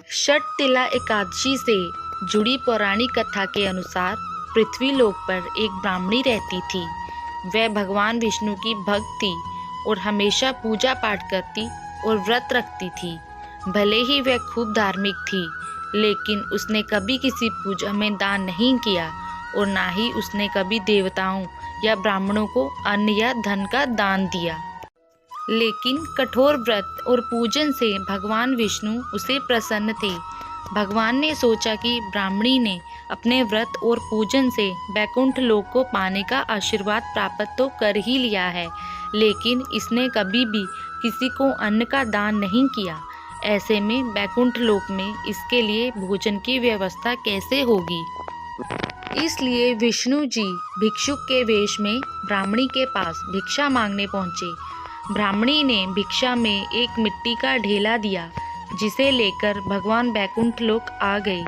षटतिला एकादशी से जुड़ी पौराणिक कथा के अनुसार पृथ्वीलोक पर एक ब्राह्मणी रहती थी। वह भगवान विष्णु की भक्त थी और हमेशा पूजा पाठ करती और व्रत रखती थी। भले ही वह खूब धार्मिक थी, लेकिन उसने कभी किसी पूजा में दान नहीं किया और ना ही उसने कभी देवताओं या ब्राह्मणों को अन्न या धन का दान दिया। लेकिन कठोर व्रत और पूजन से भगवान विष्णु उसे प्रसन्न थे। भगवान ने सोचा कि ब्राह्मणी ने अपने व्रत और पूजन से बैकुंठ लोक को पाने का आशीर्वाद प्राप्त तो कर ही लिया है, लेकिन इसने कभी भी किसी को अन्न का दान नहीं किया। ऐसे में बैकुंठ लोक में इसके लिए भोजन की व्यवस्था कैसे होगी? इसलिए विष्णु जी भिक्षुक के वेश में ब्राह्मणी के पास भिक्षा मांगने पहुँचे। ब्राह्मणी ने भिक्षा में एक मिट्टी का ढेला दिया, जिसे लेकर भगवान बैकुंठ लोक आ गए।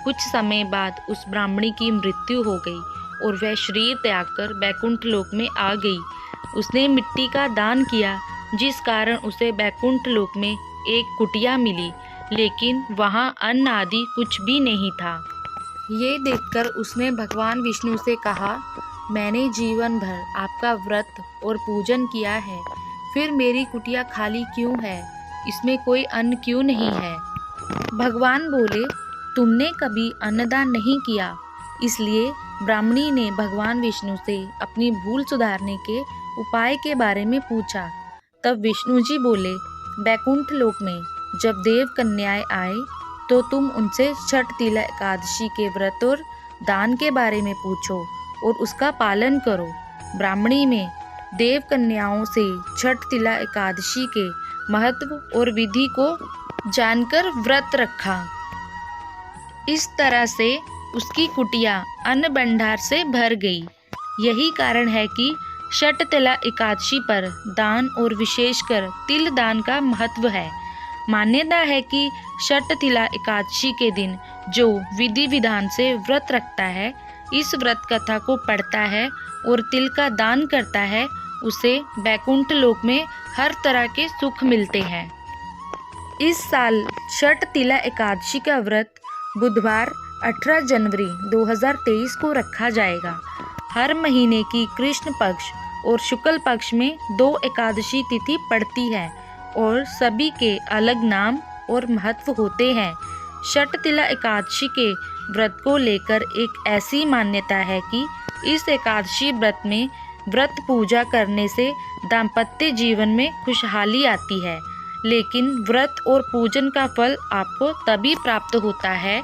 कुछ समय बाद उस ब्राह्मणी की मृत्यु हो गई और वह शरीर त्याग कर बैकुंठ लोक में आ गई। उसने मिट्टी का दान किया, जिस कारण उसे बैकुंठ लोक में एक कुटिया मिली, लेकिन वहाँ अन्न आदि कुछ भी नहीं था। ये देखकर उसने भगवान विष्णु से कहा, मैंने जीवन भर आपका व्रत और पूजन किया है, फिर मेरी कुटिया खाली क्यों है? इसमें कोई अन्न क्यों नहीं है? भगवान बोले, तुमने कभी अन्नदान नहीं किया। इसलिए ब्राह्मणी ने भगवान विष्णु से अपनी भूल सुधारने के उपाय के बारे में पूछा। तब विष्णु जी बोले, बैकुंठ लोक में जब देव कन्याएं आए तो तुम उनसे षटतिला एकादशी के व्रत और दान के बारे में पूछो और उसका पालन करो। ब्राह्मणी में देव कन्याओं से षटतिला एकादशी के महत्व और विधि को जानकर व्रत रखा। इस तरह से उसकी कुटिया अन्न भंडार से भर गई। यही कारण है कि षटतिला एकादशी पर दान और विशेषकर तिल दान का महत्व है। मान्यता है कि षटतिला एकादशी के दिन जो विधि विधान से व्रत रखता है, इस व्रत कथा को पढ़ता है और तिल का दान करता है, उसे बैकुंठ लोक में हर तरह के सुख मिलते हैं। इस साल षटतिला एकादशी का व्रत बुधवार 18 जनवरी 2023 को रखा जाएगा। हर महीने की कृष्ण पक्ष और शुक्ल पक्ष में 2 एकादशी तिथि पड़ती है और सभी के अलग नाम और महत्व होते हैं। षटतिला एकादशी के व्रत को लेकर एक ऐसी मान्यता है कि इस एकादशी व्रत में व्रत पूजा करने से दाम्पत्य जीवन में खुशहाली आती है, लेकिन व्रत और पूजन का फल आपको तभी प्राप्त होता है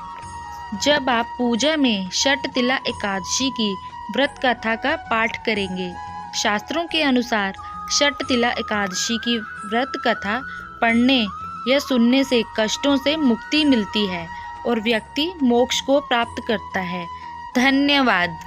जब आप पूजा में षटतिला एकादशी की व्रत कथा का पाठ करेंगे। शास्त्रों के अनुसार षटतिला एकादशी की व्रत कथा पढ़ने या सुनने से कष्टों से मुक्ति मिलती है और व्यक्ति मोक्ष को प्राप्त करता है। धन्यवाद।